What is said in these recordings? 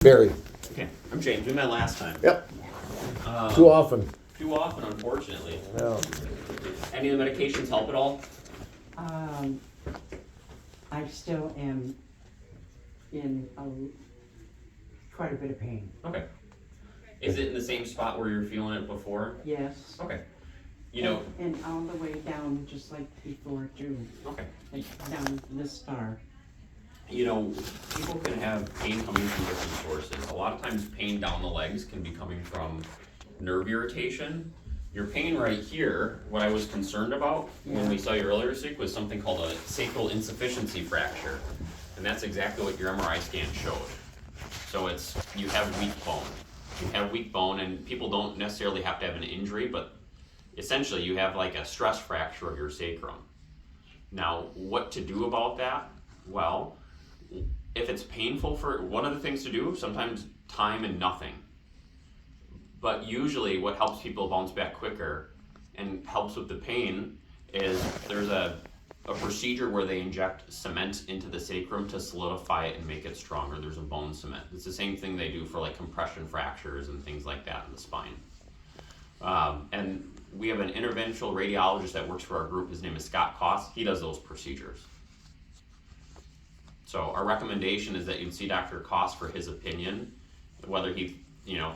Barry. Okay, I'm James. We met last time. Yep. Too often. Too often, unfortunately. Yeah. Any of the medications help at all? I still am in quite a bit of pain. Okay. Is it in the same spot where you were feeling it before? Yes. Okay. You know. And all the way down, just like before too. Okay. Like down this far. You know, people can have pain coming from different sources. A lot of times pain down the legs can be coming from nerve irritation. Your pain right here, what I was concerned about when we saw you earlier this week was something called a sacral insufficiency fracture. And that's exactly what your MRI scan showed. So it's, you have weak bone. You have weak bone, and people don't necessarily have to have an injury, but essentially you have like a stress fracture of your sacrum. Now, what to do about that? Well, if it's painful, for one of the things to do, sometimes time and nothing. But usually what helps people bounce back quicker and helps with the pain is there's a procedure where they inject cement into the sacrum to solidify it and make it stronger. There's a bone cement. It's the same thing they do for like compression fractures and things like that in the spine. And we have an interventional radiologist that works for our group. His name is Scott Koss. He does those procedures. So our recommendation is that you see Dr. Koss for his opinion, whether he,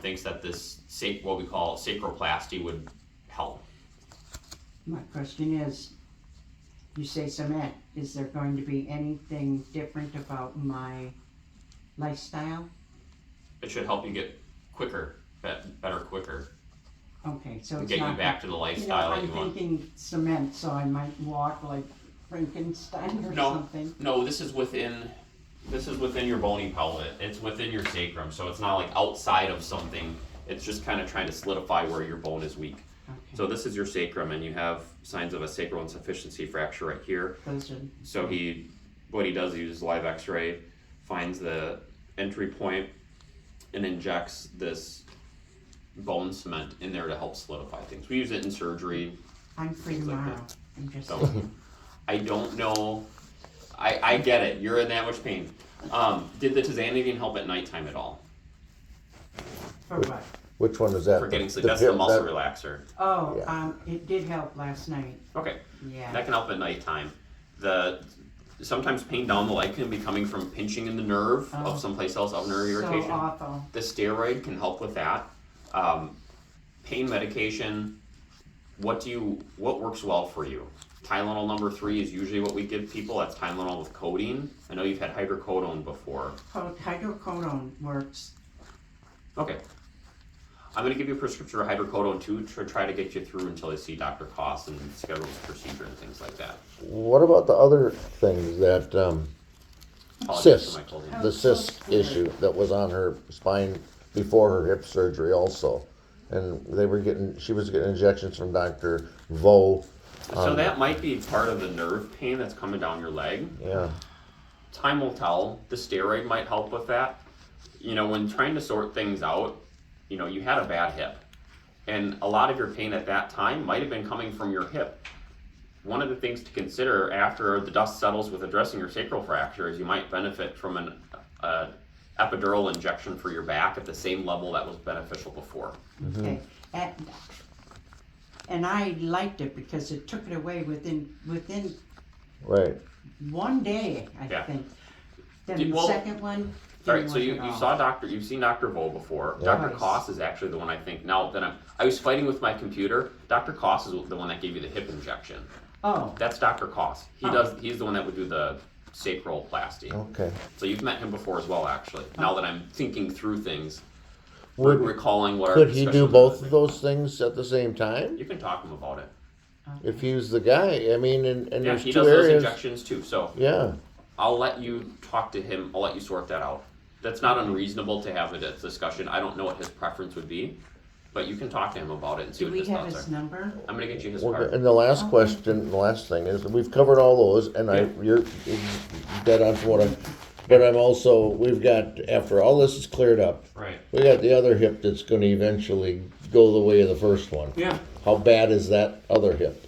thinks that this what we call sacroplasty would help. My question is, you say cement, is there going to be anything different about my lifestyle? It should help you get quicker, better quicker. Okay, so And it's get not you back to the lifestyle that I'm you want. thinking cement, so I might walk like Frankenstein or something. No, this is within your bony pelvet. It's within your sacrum, so it's not like outside of something. It's just kind of trying to solidify where your bone is weak. Okay. So this is your sacrum, and you have signs of a sacral insufficiency fracture right here. So what he does, he uses live X-ray, finds the entry point, and injects this bone cement in there to help solidify things. We use it in surgery. I'm free things like tomorrow. that. I'm just So I don't know. I get it. You're in that much pain. Did the tizanidine help at nighttime at all? for what? Which one is that? For getting sleep. That's the muscle relaxer. Oh, Yeah. It did help last night. Okay. Yeah. That can help at nighttime. Sometimes pain down the leg can be coming from pinching in the nerve of someplace else, of nerve irritation. So awful. The steroid can help with that. Pain medication. What works well for you? Tylenol number 3 is usually what we give people. That's Tylenol with codeine. I know you've had hydrocodone before. Hydrocodone works. Okay. I'm going to give you a prescription for hydrocodone too to try to get you through until I see Dr. Koss and schedule this procedure and things like that. What about the other things that Apologies cyst, for my clothing. the cyst issue that was on her spine before her hip surgery also, and she was getting injections from Dr. Vo. So that might be part of the nerve pain that's coming down your leg. Yeah. Time will tell. The steroid might help with that. When trying to sort things out, you had a bad hip. And a lot of your pain at that time might have been coming from your hip. One of the things to consider after the dust settles with addressing your sacral fracture is you might benefit from an epidural injection for your back at the same level that was beneficial before. Okay. And I liked it because it took it away within Right. one day, I Yeah. think. Then the second one. All right, so didn't you've work seen Dr. Vo before. Yeah. Dr. Koss is actually the one I think, now that I was fighting with my computer, Dr. Koss is the one that gave you the hip injection. Oh. That's Dr. Koss. He's the one that would do the sacroplasty. Okay. So you've met him before as well, actually. Now that I'm thinking through things, recalling what our Could he do discussions both were. of those things at the same time? You can talk to him about it. If he's the guy, I mean, and Yeah, there's he two does those areas. injections too. So Yeah. I'll let you talk to him. I'll let you sort that out. That's not unreasonable to have a discussion. I don't know what his preference would be, but you can talk to him about it and see Do what we his have thoughts his are. number? I'm gonna get you his Well, card. and the last question, the last thing is, we've covered all those, and you're dead on for what but I'm also, we've got, after all this is cleared up, Right. we got the other hip that's gonna eventually go the way of the first one. Yeah. How bad is that other hip?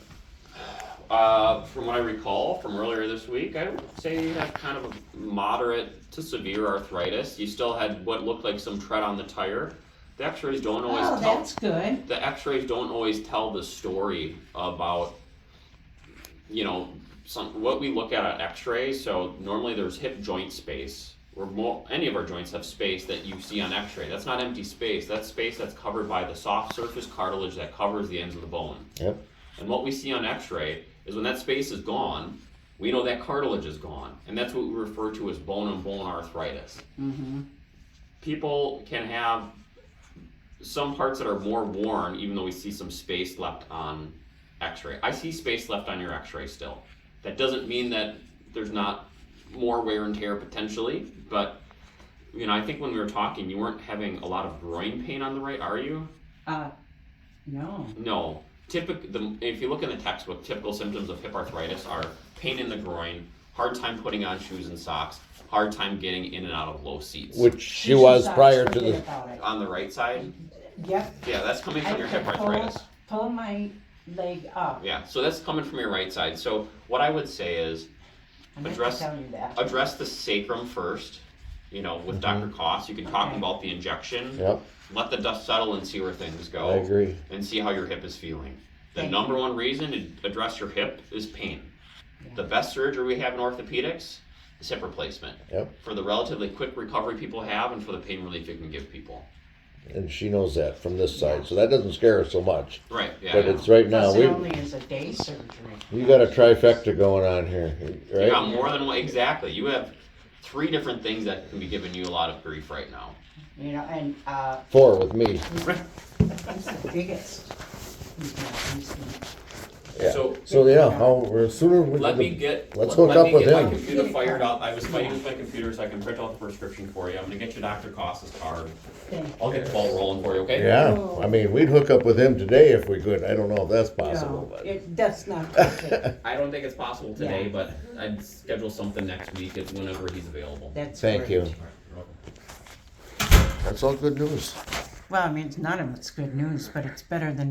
From what I recall from earlier this week, I would say you had kind of a moderate to severe arthritis. You still had what looked like some tread on the tire. The x-rays don't always Oh, tell. that's good. The x-rays don't always tell the story about, what we look at x-rays. So normally there's hip joint space, or any of our joints have space that you see on x-ray. That's not empty space. That's space that's covered by the soft surface cartilage that covers the ends of the bone. Yep. And what we see on x-ray is when that space is gone, we know that cartilage is gone. And that's what we refer to as bone-on-bone arthritis. Mm-hmm. People can have some parts that are more worn, even though we see some space left on x-ray. I see space left on your x-ray still. That doesn't mean that there's not more wear and tear potentially, but I think when we were talking, you weren't having a lot of groin pain on the right, are you? No. No. If you look in the textbook, typical symptoms of hip arthritis are pain in the groin, hard time putting on shoes and socks, hard time getting in and out of low seats. Which she was prior to the. On the right side? Yep. Yeah, that's coming from your hip I arthritis. pull my leg up. Yeah, so that's coming from your right side. So what I would say is I meant address to tell you that. address the sacrum first, with Dr. Koss. You can talk about the injection. Yep, Let the dust settle and see where things go. I agree. And see how your hip is feeling. The Thank number one reason to address your hip is pain. Yeah. The best surgery we have in orthopedics is hip replacement. Yep. For the relatively quick recovery people have and for the pain relief it can give people. And she knows that from this side, so that doesn't scare her so much. Right, yeah. But it's right now, Plus it only is a day surgery. you got a trifecta going on here, You right? got more than one, exactly. You have 3 different things that can be giving you a lot of grief right now. And 4 with me. he's the biggest. Yeah. So yeah, how sooner we let can- me get let's let hook up me with get my him. computer fired up. I was fighting with my computer so I can print out the prescription for you. I'm gonna get you Dr. Koss's card. I'll get the ball rolling for you, okay? Yeah, I mean, we'd hook up with him today if we could. I don't know if that's possible, No, but. that's not perfect. I don't think it's possible today, Yeah. but I'd schedule something next week. It's whenever he's available. That's Thank great. you. That's all good news. Well, I mean, none of it's good news, but it's better than